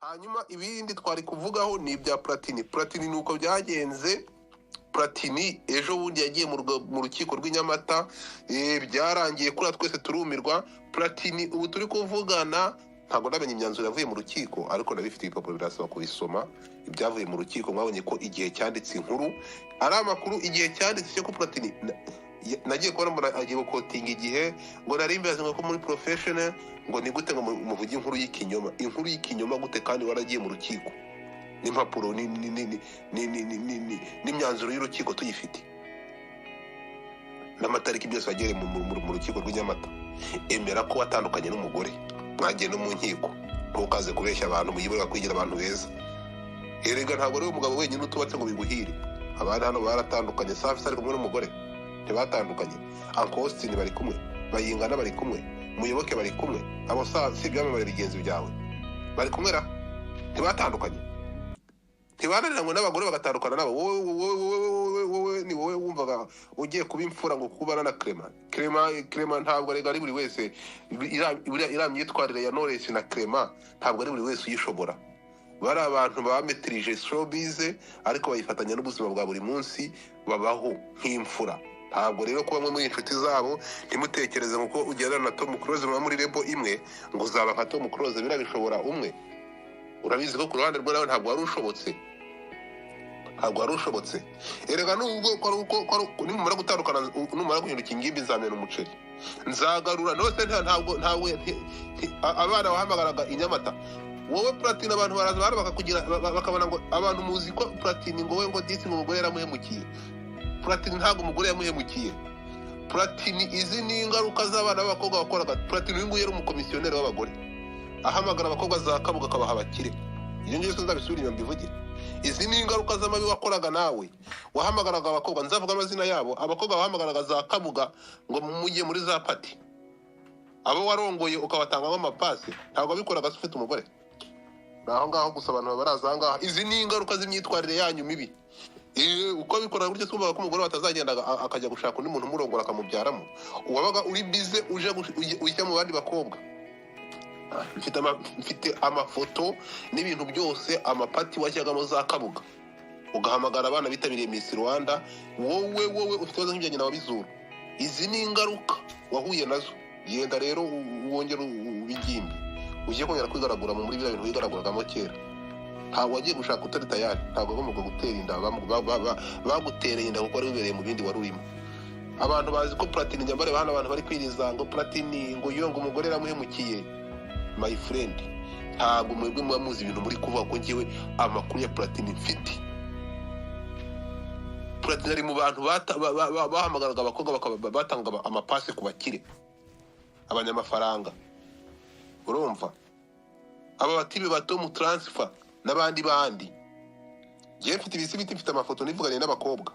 hanyuma ibindi twari kuvugaho ni ibya Platini nuko byagenze. Platini ejo bundi yagiye mu rukiko rw'inyamata, byarangiye kuri twese turumirwa. Platini ubu turi kuvugana ntabwo ndamenye imyanzuro yavuye mu rukiko, ariko nabifite ibipapuro birasaba kubisoma ibyavuye mu rukiko. Mwabonye ko igihe cyanditse inkuru ari amakuru, igihe cyanditse ko Platini nagiye kubona mbona agiye gukotinga igihe ngo nari mbibaza ngo ko muri professional ngo ni gute ngo muvuge inkuru y'ikinyoma gute kandi waragiye mu rukiko n'impapuro n'imyanzuro y'urukiko tuyifite n'amatariki byose wagere mu rukiko rw'inyamata. Emera ko watandukanye n'umugore, mwagiye no mu nkiko, ntukaze kubeshya abantu muyiburira kwigira abantu beza. Erega ntabwo ari umugabo wenyine utubatse ngo biguhire, abandi hano baratandukanye. Safi ari kumwe n'umugore ntibatandukanye, Uncle Austin bari kumwe, Bayingana bari kumwe, Muyoboke bari kumwe, abo si ibyamamare bigenzi byawe bari kumwe ntibatandukanye. Ntibananiranywe n'abagore bagatandukana nabo. Wowe ni wowe wumvaga ugiye kuba imfura ngo kubana na Clement ntabwo ari buri wese. Iriya myitwarire ya Knowless na Clement ntabwo ari buri wese uyishobora. Bari abantu bametrije showbiz ariko bayifatanya n'ubuzima bwa buri munsi, babaho nk'imfura. Ntabwo rero kuba muri inshuti zabo ntimutekereze ngo ugendana na Tom Close muri rebo imwe ngo uzaba nka Tom Close. Birabishobora umwe. Urabizi ko ku ruhande rwe nawe ntabwo wari ushobotse. Erega nubwo nimumara gutandukana, numara guhinduka ingimbi nzamena umuceri nzagarura nose. Ntabwo abana wahamagaraga inyamata wowe Platini, abantu baraza bakakugira bakabona ngo abantu muzi ko Platini ngo we ngo disi ngo umugore yaramuhemukiye. Platini ntabwo umugore yamuhemukiye. Platini izi ni ingaruka z'abana b'abakobwa bakoraga. Platini uyu nguyu yari umukomisiyoneri w'abagore, ahamagara abakobwa za Kabuga akabaha abakire. Iyo ngiyo nzabisubira inyuma mbivuge. Izi ni ingaruka z'amabi wakoraga nawe. Wahamagaraga abakobwa, nzavuga amazina yabo, abakobwa bahamagaraga za Kabuga ngo mujye muri za pati, abo warongoye ukabatangamo amapasi. Ntabwo abikoraga ufite umugore. Naho ngaho gusa abantu baraza ngaha. Izi ni ingaruka z'imyitwarire yanyu mibi. Uko bikora gutyo twumvaga ko umugore batazagenda akajya gushaka undi muntu umurongora akamubyaramo. Uwabaga uri bize ujya mu bandi bakobwa. Mfite amafoto n'ibintu byose, amapati wajyagamo za Kabuga, ugahamagara abana bitabiriye Miss Rwanda. Wowe ufite ibibazo nk'ibyanjye na Bizuru. Izi ni ingaruka wahuye nazo. Genda rero wongera ubigimbi, ujye kongera kwigaragura muri bya bintu wigaraguragamo kera. Ntabwo wagiye gushaka utari tayari, ntabwo agomba gutera inda bagutereye inda kuko wari wibereye mu bindi wari urimo. Abantu bazi ko Platini nyambare, hano abantu bari kwiriza ngo Platini ngo yonga umugore yaramuhemukiye. My friend, ntabwo mwebwe muba muzi ibintu muri kuvuga ko ngewe amakuru ya Platini mfite. Platini ari mu bantu bahamagaraga abakobwa batanga amapasi ku bakire, abanyamafaranga. Urumva? Aba batibe bato mu transfer n'abandi ngewe mfite ibisibiti, mfite amafoto nivuganye n'abakobwa.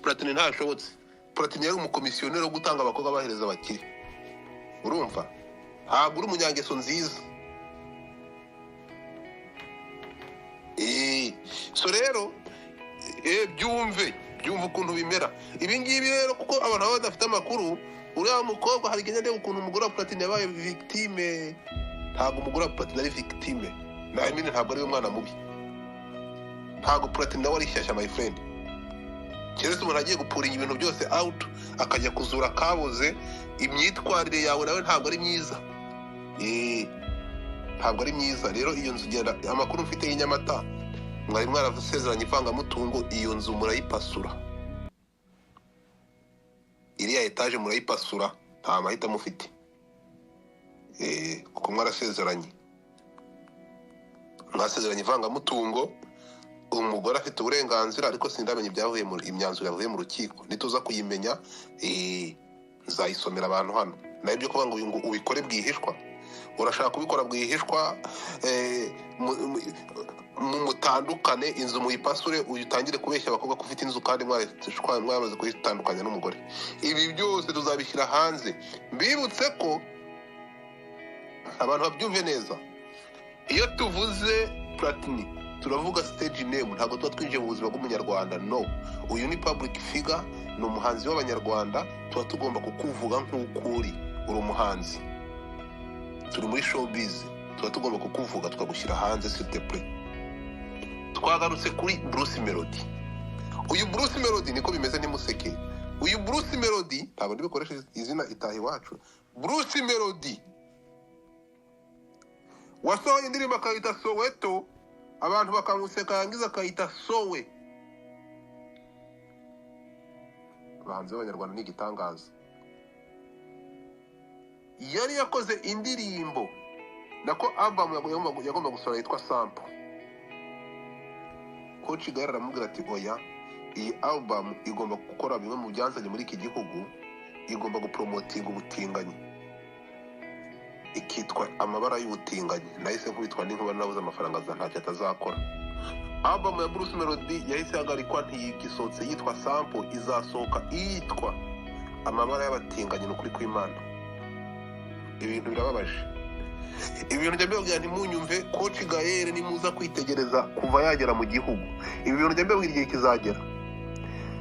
Platini ntashobotse. Platini yari umukomisiyoneri wo gutanga abakobwa bahereza abakire. Urumva? Ntabwo uri umunyangeso nziza. So rero byumve ukuntu bimera ibi ngibi rero, kuko abantu baba badafite amakuru. Uriya mukobwa hari igenda ukuntu umugore wa Platini yabaye victime. Ntabwo umugore wa Platini ari victime, ntabwo ari we mwana mubi. Ntabwo Platini nawe ari shyashya, my friend. Keretse umuntu agiye gupuringa ibintu byose out akajya kuzura kabuze. Imyitwarire yawe nawe ntabwo ari myiza. Ntabwo ari myiza. Rero iyo nzu ugenda, amakuru mfite y'inyamata, mwari mwarasezeranye ivangamutungo, iyo nzu murayipasura. Iriya etaje murayipasura, nta mahitamo mufite. Kuko mwarasezeranye ivangamutungo. Umugore afite uburenganzira, ariko sindamenye ibyavuye imyanzuro yavuye mu rukiko. Nituza kuyimenya nzayisomera abantu hano. Naho ibyo kuvuga ngo ubikore bwihishwa, urashaka kubikora bwihishwa, mutandukane, inzu muyipasure, utangire kubeshya abakobwa ko ufite inzu kandi mwamaze kuyitandukanya n'umugore. Ibi byose tuzabishyira hanze. Mbibutse ko abantu babyumve neza, iyo tuvuze Platini turavuga stage name, ntabwo tuba twinjiye mu buzima bw'umunyarwanda. No, uyu ni public figure, ni umuhanzi w'abanyarwanda. Tuba tugomba kukuvuga nk'uko uri umuhanzi. Turi muri showbiz, tuba tugomba kukuvuga tukagushyira hanze s'il te plaît. Twagarutse kuri Bruce Melody. Uyu Bruce Melody niko bimeze ntimuseke. Uyu Bruce Melody ntabwo ndibikoresha izina itaha iwacu. Bruce Melody wasohoye indirimbo akayita Soweto, abantu bakamuseka yangiza akayita Sowe. Abahanzi b'Abanyarwanda ni igitangaza. Yari yakoze indirimbo nako album yagomba gusohora yitwa Sample. Coach Gael aramubwira ati oya, iyi album igomba gukora bimwe mu byanzanye muri iki gihugu, igomba gupromotinga ubutinganyi, ikitwa amabara y'ubutinganyi. Nahise nkubitwa n'inkuba nabuze amafaranga za ntacyo atazakora. Album ya Bruce Melody yahise yagarikwa ntiyigisotse yitwa Sample, izasohoka yitwa amabara y'abatinganyi n'ukuri kw'Imana. Ibintu birababaje. Ibintu njya mbabwira ntimunyumve. Coach Gael nimuza kwitegereza kuva yagera mu gihugu, ibi bintu njya mbabwira igihe kizagera.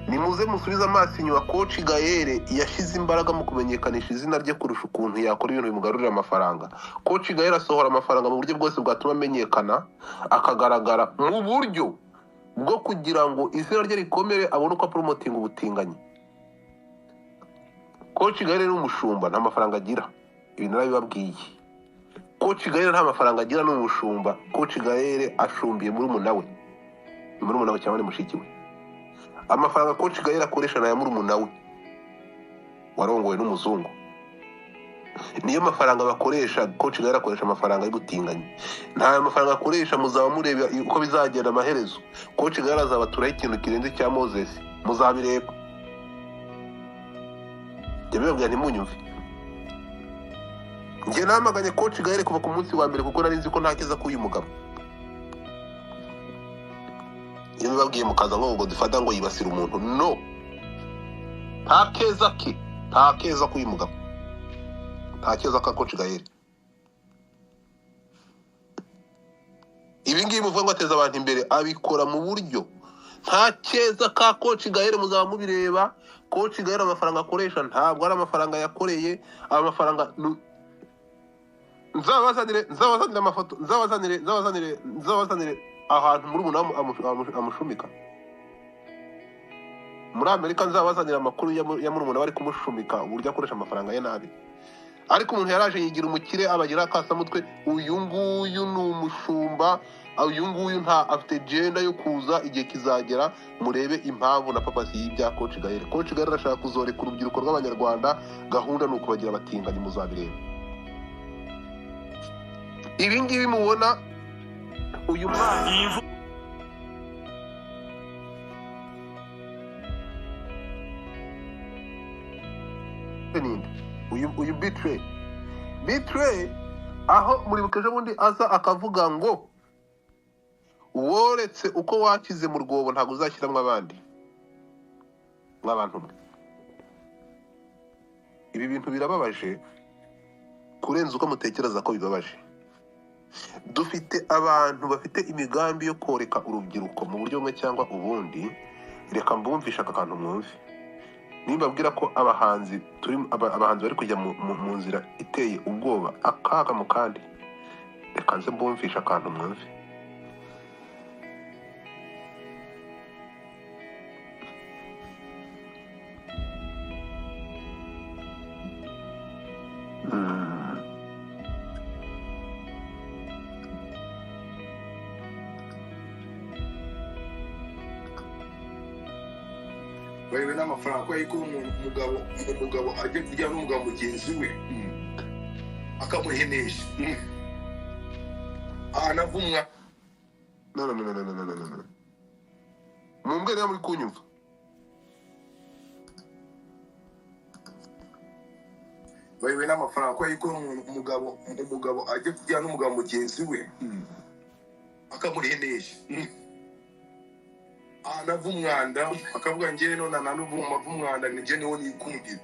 Nimuze musubize amaso inyuma. Coach Gael yashyize imbaraga mu kumenyekanisha izina rye kurusha ukuntu yakora ibintu bimugarurira amafaranga. Coach Gael asohora amafaranga mu buryo bwose bwatuma amenyekana, akagaragara mu buryo bwo kugira ngo izina rye rikomere, abone uko promotinga ubutinganyi. Coach Gael ni umushumba, nta mafaranga agira. Ibi narabibabwiye. Coach Gael nta mafaranga agira, ni umushumba. Coach Gael ashumbiye murumuna we cyangwa ni mushiki we. Amafaranga Coach Gael akoresha na ya murumuna we warongowe n'umuzungu. Niyo mafaranga bakoresha. Coach Gael akoresha amafaranga y'ubutinganyi. Nta mafaranga akoresha. Muzaba mureba uko bizagenda amaherezo. Coach Gael azabaturaho ikintu kirenze cya Moses, muzabireba. Ndabibabwira ntimunyumve. Njye namaganye Coach Gael kuva ku munsi wa mbere kuko nari nzi ko nta kiza k'uyu mugabo. Iyo bibabwiye mukaza ngo dufata ngo yibasira umuntu, no, nta keza k'uyu mugabo, nta keza ka Coach Gael. Ibi ngibi muvuga ngo ateza abantu imbere, abikora mu buryo nta keza ka Coach Gael. Muzaba mubireba. Coach Gael amafaranga akoresha ntabwo ari amafaranga yakoreye. Amafaranga nzabazanire amafoto, nzabazanire ahantu muri umuntu amushumika muri Amerika. Nzabazanira amakuru ya muri umuntu bari kumushumika uburyo akoresha amafaranga ye nabi. Ariko umuntu yaraje yigira umukire, abagira akasamutwe. Uyu nguyu ni umushumba. Uyu nguyu nta afite agenda yo kuza. Igihe kizagera murebe impamvu na papa si y'ibya Coach Gael. Coach Gael arashaka kuzoreka urubyiruko rw'Abanyarwanda. Gahunda ni ukubagira abatinganyi, muzabireba. Ibi ngibi mubona uyu mwana uyu Betray aho muri bukeje bundi aza akavuga ngo woretse uko wakize mu rwobo ntabwo uzashyiramo abandi nk'abantu. Ibi bintu birababaje kurenza uko mutekereza ko bibabaje. Dufite abantu bafite imigambi yo koreka urubyiruko mu buryo bumwe cyangwa ubundi. Reka mbumvisha aka kantu mwumve. Nimbabwira ko abahanzi bari kujya mu nzira iteye ubwoba, akaga mu kandi, reka nze mbumvisha akantu mwumve. Wewe n'amafaranga ko yiko umugabo ajye kujya n'umugabo mugenzi we akamuhenesha anavumwa. No. Mumbwire ya muri kunyumva. Wewe n'amafaranga ko yiko umugabo ajye kujya n'umugabo mugenzi we akamuhenesha anavumwanda akavuga njye none nanuvuma vumwanda nije niho nikumvira.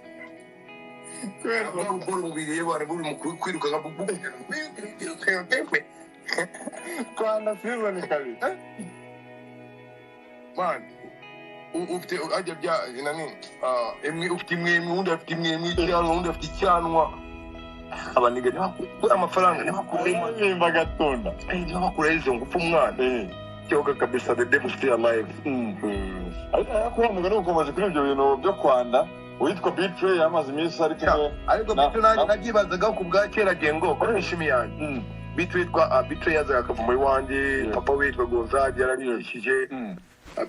Kwero ubwo mubiri yebara buri mukuru kwiruka gabubu kwanda sibone kabi man ufite ajya bya nani emwe ufite imwe undi afite imwe cyangwa undi afite cyanwa abaniga ntibakura amafaranga ntibakura bagatunda ntibakura izo ngo upfa umwana cyoga kabisa the devil still alive. ariko umugani ukomeje kuri ibyo bintu byo kwanda witwa Betray yamaze iminsi ari kumwe ariko Betray nagibazaga ku bwa kera gengo ko nishimi yanjye Betray twa Betray yazaga akava muri wanjye papa witwa Gonzaga yararishije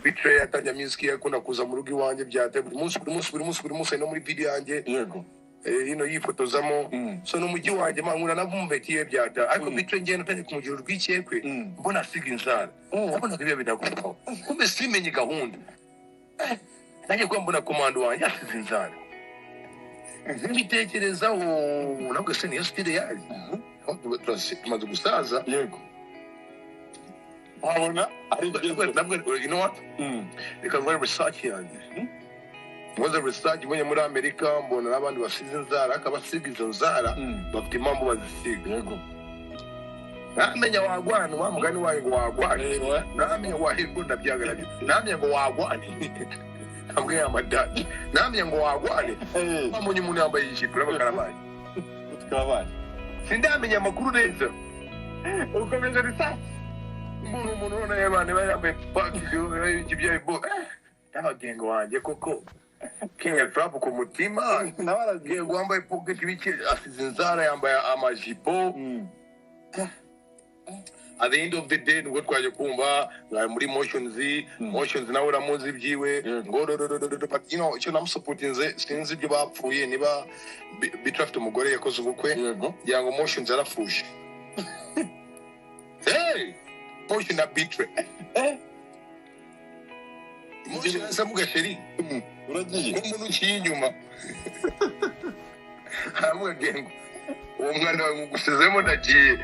Betray atanya music yakunda kuza mu rugo iwanjye byate buri munsi no muri video yanjye yego yifotozamo so no mujyi wanjye mankura navumvetiye byata ariko Betray ngiye natanye kumugira urwikekwe mbona asiga inzara mbona ibyo bidakubaho kumbe simenye gahunda nanjye ko mbona komando wanjye asize inzara mbitekerezaho nabwo se niyo style yaje tumaze gusaza yego wabona ari nabwo you know what reka ngore research yanjye mwaza research mbonye muri Amerika mbona n'abandi basize inzara akabasiga izo nzara bafite impamvu bazisiga yego namenya wagwana wa mugani wawe ngo wagwana namenya wahirwa ndabyagarabye namenya ngo wagwana ambwe amadadi namenya ngo wagwane bamunye umuntu yambaye ijipo n'abakarabaye utkabaye sindamenya amakuru neza ukomeje research umuntu none yabane bayambaye ibyo bo abagengo wanjye koko King Trap ku mutima nabaragiye wambaye pocket biki asize inzara yambaye amajipo at the end of the day ngo twaje kumva muri motions nawe uramuzi byiwe ngo but you know icyo namusupportinze sinzi ibyo bapfuye niba Betray umugore yakoze ubukwe yango motions arafushe motion na Betray motion samuga sheri uragiye umuntu ukinyuma hamwe gengo uwo mwana wawe ngusezemo nagiye